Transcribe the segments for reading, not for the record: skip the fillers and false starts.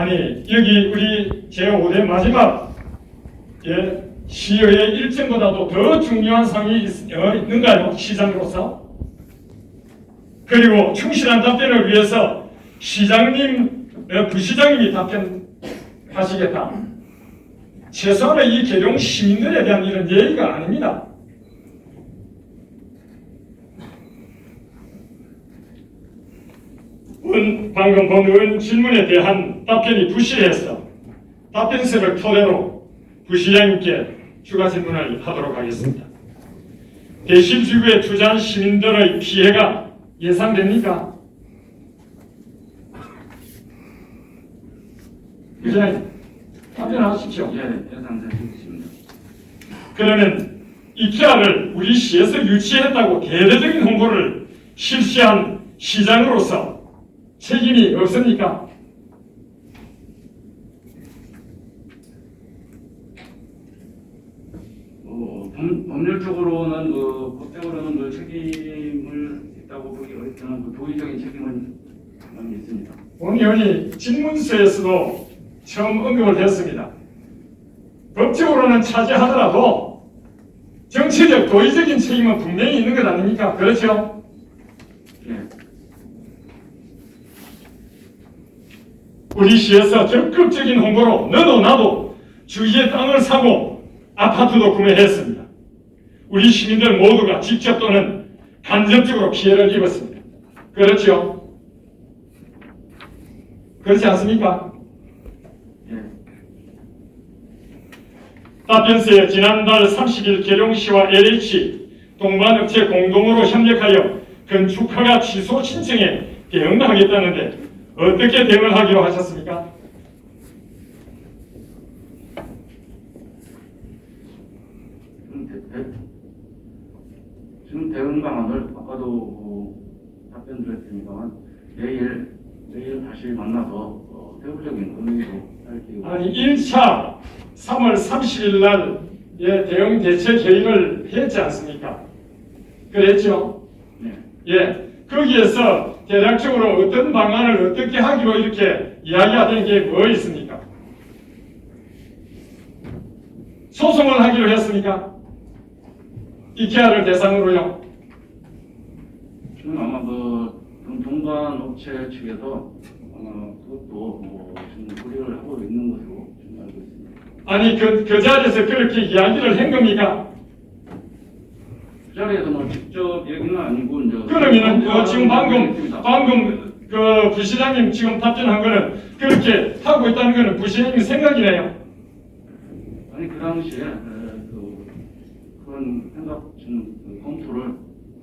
아니 여기 우리 제5대 마지막 시의회 일정보다도 더 중요한 상이 있는가요? 시장으로서? 그리고 충실한 답변을 위해서 시장님, 부시장님이 답변하시겠다. 최소한의 이 계룡 시민들에 대한 이런 예의가 아닙니다. 방금 본 의원 질문에 대한 답변이 부실해서 답변서를 토대로 부시장님께 추가 질문을 하도록 하겠습니다. 대실지구에 투자한 시민들의 피해가 예상됩니까? 부시장님 답변하십시오. 예상됩니다. 그러면 이케아를 우리 시에서 유치했다고 대대적인 홍보를 실시한 시장으로서 책임이 없습니까? 법률적으로는 법적으로는 책임을 있다고 보기 어렵지만 도의적인 책임은 있습니다. 원 의원이 질문서에서도 처음 언급을 했습니다. 법적으로는 차지하더라도 정치적 도의적인 책임은 분명히 있는 것 아닙니까? 그렇죠? 예. 우리 시에서 적극적인 홍보로 너도 나도 주위에 땅을 사고 아파트도 구매했습니다. 우리 시민들 모두가 직접 또는 간접적으로 피해를 입었습니다. 그렇죠? 그렇지 않습니까? 예. 답변서에 지난달 30일 계룡시와 LH 동반업체 공동으로 협력하여 건축허가 취소 신청에 대응하겠다는데 어떻게 대응을 하기로 하셨습니까? 지금 대응 방안을 아까도 답변드렸습니다만 내일 다시 만나서 세부적인 논의도 할 계획입니다. 아니 1차 3월 30일 날에 대응 대책 회의를 했지 않습니까? 그랬죠? 네. 예. 거기에서 대략적으로 어떤 방안을 어떻게 하기로 이렇게 이야기하던 게 뭐 있습니까? 소송을 하기로 했습니까? 이케아를 대상으로요. 지금 아마 동반 업체 측에서 그것도 지금 고려를 하고 있는 것으로 지금 알고 있습니다. 아니 그 자리에서 그렇게 이야기를 한 겁니까? 그 자리에서 직접 얘기는 아니고 이제 그러면은 지금 방금 그 부시장님 지금 답변한 거는 그렇게 하고 있다는 거는 부시장님 생각이네요. 아니 그 당시에 그런 생각 지금 검토를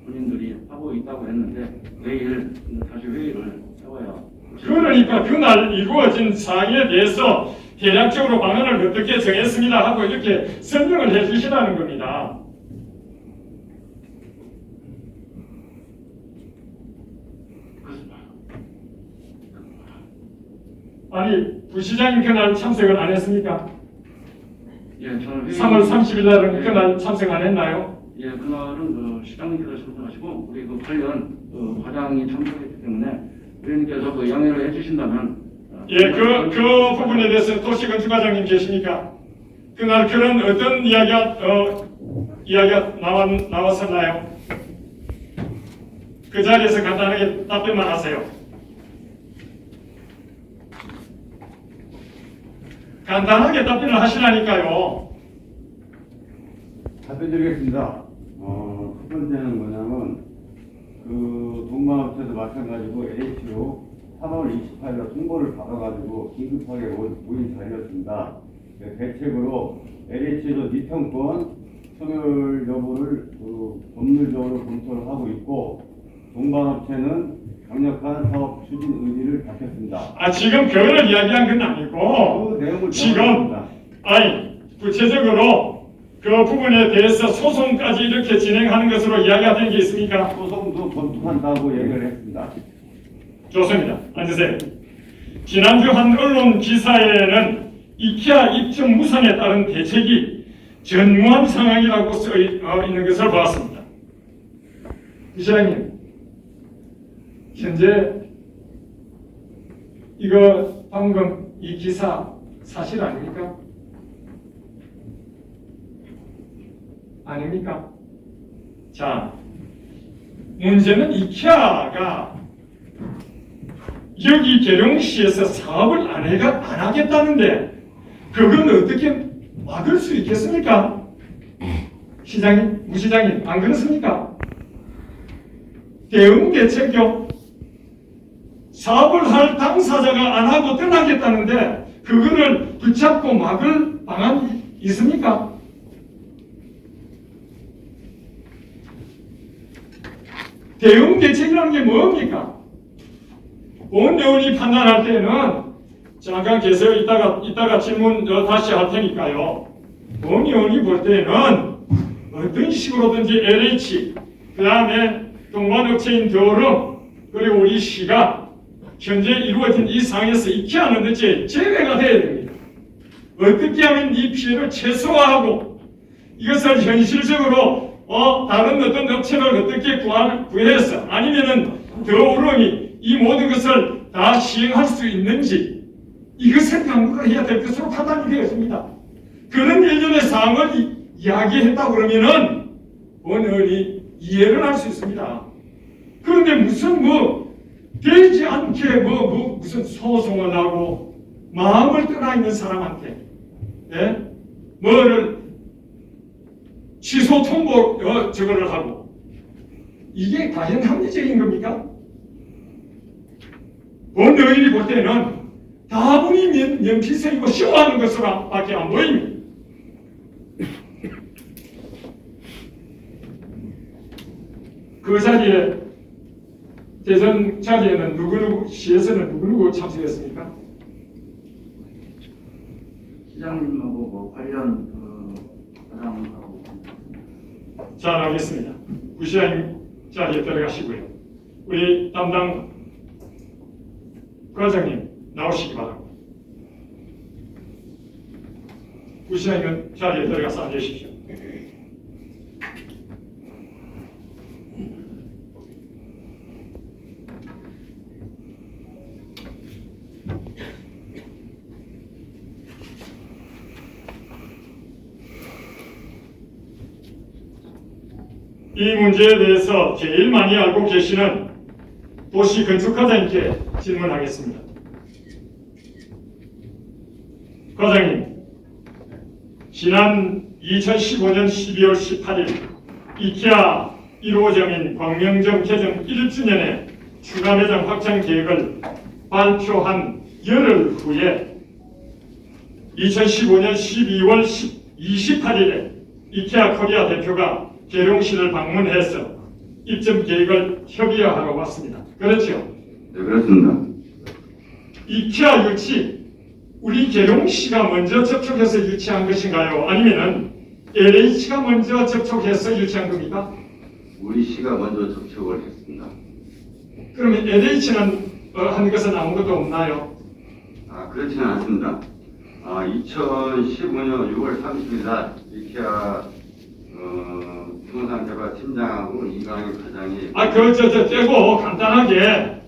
본인들이 하고 있다고 했는데 내일 다시 회의를 해봐야. 그러니까 그날 이루어진 사항에 대해서 대략적으로 방안을 어떻게 정했습니다 하고 이렇게 설명을 해 주시라는 겁니다. 아니 부시장님 그날 참석을 안 했습니까? 예, 저는 3월 30일 날은 그날 참석 안 했나요? 예, 그날은 시장님께서 참석하시고 우리 관련 과장이 참석했기 때문에 의원님께서 양해를 해주신다면 예, 그 부분에 대해서 도시건축과장님 계십니까? 그날 그런 어떤 이야기가 나왔었나요? 그 자리에서 간단하게 답변만 하세요. 간단하게 답변을 하시라니까요. 답변드리겠습니다. 첫 번째는 뭐냐면 동반업체도 마찬가지고 LH로 3월 28일 통보를 받아가지고 긴급하게 모인 자리였습니다. 대책으로 LH도 니평권 소멸 여부를 법률적으로 검토를 하고 있고 동반업체는 강력한 사업 추진 의지를 밝혔습니다. 지금 그거를 이야기한 건 아니고 그 내용을 지금 구체적으로 그 부분에 대해서 소송까지 이렇게 진행하는 것으로 이야기가 게 있습니까? 소송도 검토한다고 얘기를 했습니다. 좋습니다. 앉으세요. 지난주 한 언론 기사에는 이케아 입점 무산에 따른 대책이 전무한 상황이라고 써 있는 것을 보았습니다. 이사장님, 현재 이거 방금 이 기사 사실 아닙니까? 아닙니까? 자, 문제는 이케아가 여기 계룡시에서 사업을 안 하겠다는데 그건 어떻게 막을 수 있겠습니까? 시장님, 부시장님, 안 그렇습니까? 대응 대책요. 사업을 할 당사자가 안 하고 떠나겠다는데 그거를 붙잡고 막을 방안이 있습니까? 대응 대책이라는 게 뭡니까? 본 의원이 판단할 때는 잠깐 계세요. 이따가 질문 다시 할 테니까요. 본 의원이 볼 때는 어떤 식으로든지 LH, 그 다음에 동반업체인 더럽, 그리고 우리 시가 현재 이루어진 이 상황에서 이케아는 어째 제외가 돼야 됩니다. 어떻게 하면 이 피해를 최소화하고 이것을 현실적으로 다른 어떤 업체를 어떻게 구해서 아니면은 더우러니 이 모든 것을 다 시행할 수 있는지 이것을 강구를 해야 될 것으로 판단이 되었습니다. 그런 일련의 사항을 이야기했다 그러면은 원언이 이해를 할 수 있습니다. 그런데 무슨 되지 않게 무슨 소송을 하고 마음을 떠나 있는 사람한테 뭐를 취소 통보 저거를 하고 이게 과연 합리적인 겁니까? 본 의원이 볼 때는 다분히 면피성이고 쇼하는 것으로밖에 안 보입니다. 그 자리에 대선 자리에는 시에서는 누구누구 참석했습니까? 시장님하고 뭐 관련 과장하고 자, 알겠습니다. 부시장님 자리에 들어가시고요. 우리 담당 과장님 나오시기 바랍니다. 부시장님은 자리에 들어가서 앉으십시오. 이 문제에 대해서 제일 많이 알고 계시는 도시 건축과장님께 질문하겠습니다. 과장님, 지난 2015년 12월 18일 이케아 1호점인 광명점 개점 1주년에 추가 매장 확장 계획을 발표한 열흘 후에 2015년 12월 28일에 이케아 코리아 대표가 계룡시를 방문해서 입점 계획을 협의하러 왔습니다. 그렇죠? 네, 그렇습니다. 이케아 유치, 우리 계룡시가 먼저 접촉해서 유치한 것인가요? 아니면은 LH가 먼저 접촉해서 유치한 겁니까? 우리 시가 먼저 접촉을 했습니다. 그러면 LH는 한 것은 아무것도 없나요? 그렇지는 않습니다. 2015년 6월 30일 날 이케아 부동산개발팀장하고 이강희 과장이 떼고 간단하게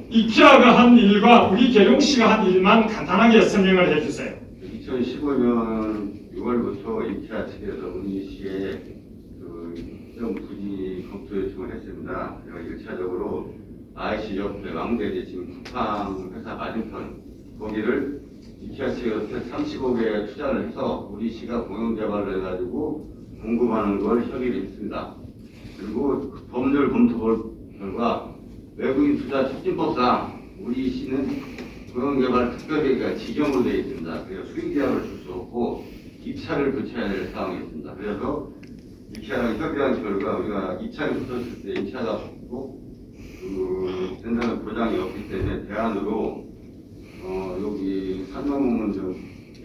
이케아가 한 일과 우리 계룡시가 한 일만 간단하게 설명을 해주세요. 2015년 6월부터 이케아 측에서 우리 시에 좀 부지 검토 요청을 했습니다. 그래서 1차적으로 IC 옆에 왕대지 지금 쿠팡 회사 맞은편 거기를 이케아 측에서 135개 투자를 해서 우리 시가 공영개발을 해가지고 공급하는 걸 협의를 했습니다. 그리고 그 법률 검토 결과 외국인 투자 촉진법상 우리 시는 공영개발 특별회계가 지정으로 되어 있습니다. 그래서 수익계약을 줄 수 없고 입찰을 거쳐야 될 상황이 있습니다. 그래서 이케아랑 협의한 결과 우리가 입찰을 붙었을 때 입찰가 없고 된다는 보장이 없기 때문에 대안으로 여기 산동문은 좀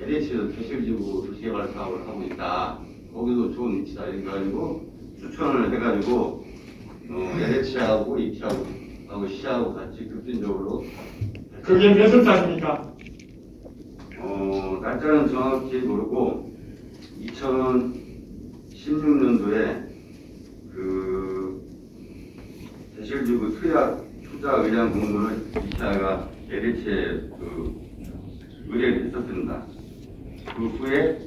LH에서 대실지구 도시개발 사업을 하고 있다. 거기도 좋은 위치다. 이래가지고 추천을 해가지고 LH하고 이케아하고 시하고 같이 급진적으로 그게 몇 월달입니까? 날짜는 정확히 모르고 2016년도에 대실지구 투자 의뢰한 공문을 이케아가 LH에 의뢰를 했었습니다. 그 후에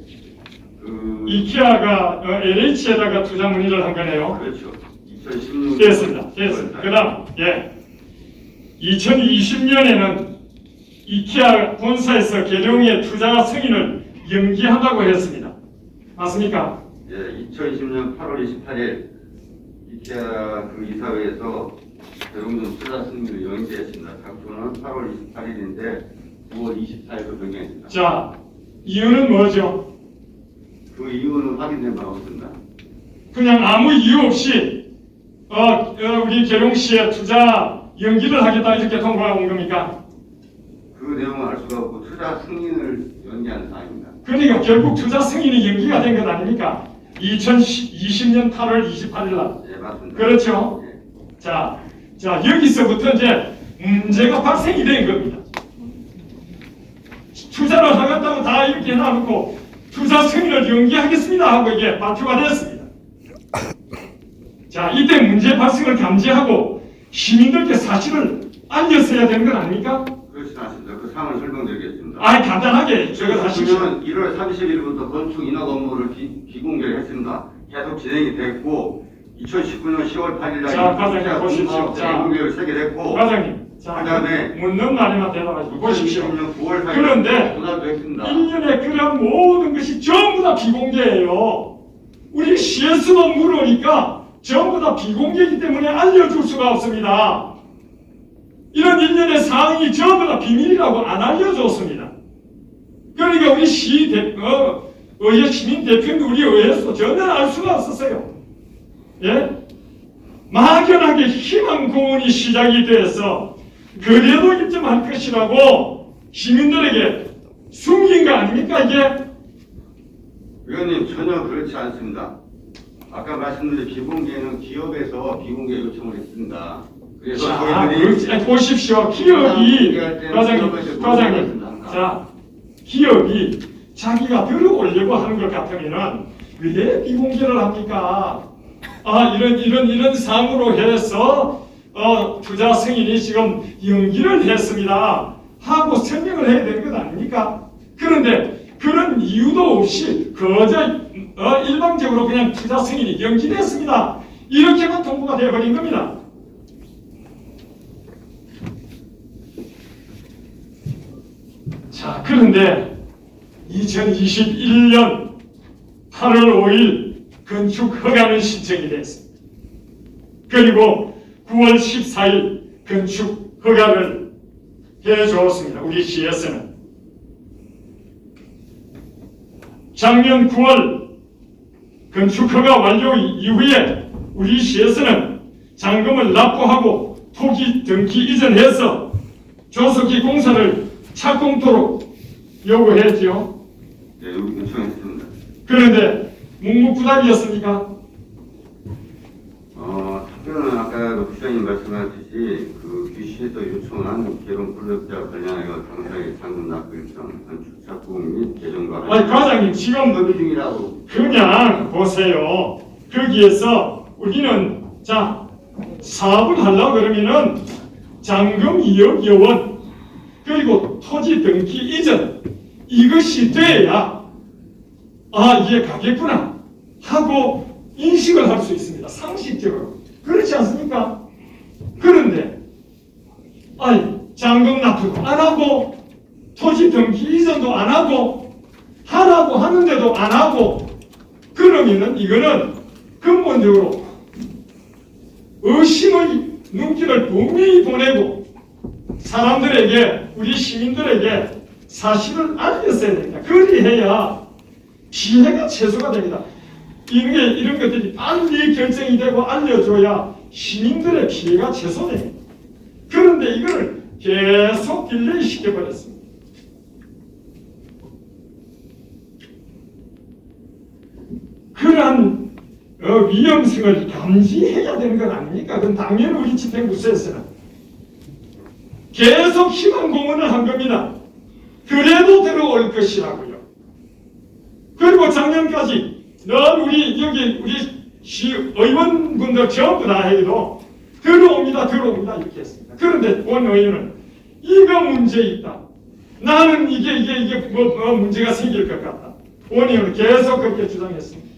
이케아가 LH에다가 투자 문의를 한 거네요. 그렇죠. 2016년 됐습니다. 그 다음, 2020년에는 이케아 본사에서 계룡의 투자 승인을 연기한다고 했습니다. 맞습니까? 예, 2020년 8월 28일 이케아 그 이사회에서 대롱동 투자 승인을 연기했습니다. 장소는 8월 28일인데 9월 24일로 변경했습니다. 자, 이유는 뭐죠? 그 이유는 확인된 바 없습니다. 그냥 아무 이유 없이 우리 계룡시에 투자 연기를 하겠다 이렇게 통보가 온 겁니까? 그 내용은 알 수가 없고 투자 승인을 연기한 사항입니다. 그러니까 결국 투자 승인이 연기가 된 것 아닙니까? 2020년 8월 28일 날. 예, 맞습니다. 그렇죠? 예. 자, 여기서부터 이제 문제가 발생이 된 겁니다. 투자를 하겠다고 다 이렇게 해놔놓고 투자 승인을 연기하겠습니다 하고 이게 발표가 됐습니다. 자, 이때 문제 발생을 감지하고 시민들께 사실을 알렸어야 되는 건 아닙니까? 그렇진 않습니다. 그 상황을 설명드리겠습니다. 간단하게 저거 하십시오. 그러면 1월 30일부터 건축 인허가 업무를 비공개를 했습니다. 계속 진행이 됐고 2019년 10월 8일 날 자, 과장님 보십시오. 비공개를 체결했고 과장님, 그다음에 묻는 말에만 대답하시고 보십시오. 2020년 9월 4일 그런데 도달도 했습니다. 1년에 그런 모든 것이 전부 다 비공개예요. 우리 CS도 물으니까 전부 다 비공개이기 때문에 알려줄 수가 없습니다. 이런 일련의 사항이 전부 다 비밀이라고 안 알려줬습니다. 그러니까 우리 의회 시민 대표님 우리 의회에서 전혀 알 수가 없었어요. 예? 막연하게 희망 고문이 시작이 돼서 그래도 입점할 것이라고 시민들에게 숨긴 거 아닙니까 이게? 위원님 전혀 그렇지 않습니다. 아까 말씀드린 비공개는 기업에서 비공개 요청을 했습니다. 그래서 자, 저희들이 보십시오. 기업이 과장님, 과장님, 자, 기업이 자기가 들어오려고 하는 것 같으면은 왜 비공개를 합니까? 이런 사항으로 해서 투자 승인이 지금 연기를 했습니다 하고 설명을 해야 되는 것 아닙니까? 그런데 그런 이유도 없이 그저 일방적으로 그냥 투자 승인이 연기됐습니다 이렇게만 통보가 되어버린 겁니다. 자, 그런데 2021년 8월 5일 건축 허가는 신청이 됐습니다. 그리고 9월 14일 건축 허가를 해주었습니다. 우리 시에서는. 작년 9월 건축 허가 완료 이후에 우리 시에서는 잔금을 납부하고 토지 등기 이전해서 조속히 공사를 착공토록 요구했지요. 네, 요청했습니다. 그런데 묵묵부답이었습니까? 특별은 아까 부장님 말씀하셨듯이 그 귀시에서 요청한 개론 프로젝트와 관련하여 당사의 잔금 납부 일정, 건축 착공 및 개정과 과장님 지금 협의 중이라고. 그냥 보세요. 거기에서 우리는 사업을 하려고 그러면은 잔금 2억여 원 그리고 토지 등기 이전 이것이 돼야 이게 가겠구나 하고 인식을 할 수 있습니다. 상식적으로. 그렇지 않습니까? 그런데 잔금 납부도 안 하고 토지 등기 이전도 안 하고 하라고 하는데도 안 하고 그러면은 이거는 근본적으로 의심의 눈길을 분명히 보내고 사람들에게 우리 시민들에게 사실을 알렸어야 됩니다. 그리해야 피해가 최소가 됩니다. 이런 것들이 빨리 결정이 되고 알려줘야 시민들의 피해가 최소됩니다. 그런데 이거를 계속 딜레이 시켜버렸습니다. 그러한 위험성을 감지해야 되는 건 아닙니까? 그건 당연히 우리 집행부서에서는 계속 희망 공언을 한 겁니다. 그래도 들어올 것이라고요. 그리고 작년까지 넌 우리 시 의원분들 전부 다 해도 들어옵니다 이렇게 했습니다. 그런데 본 의원은 이거 문제 있다. 나는 이게 뭐 문제가 생길 것 같다. 의원님은 계속 그렇게 주장했습니다.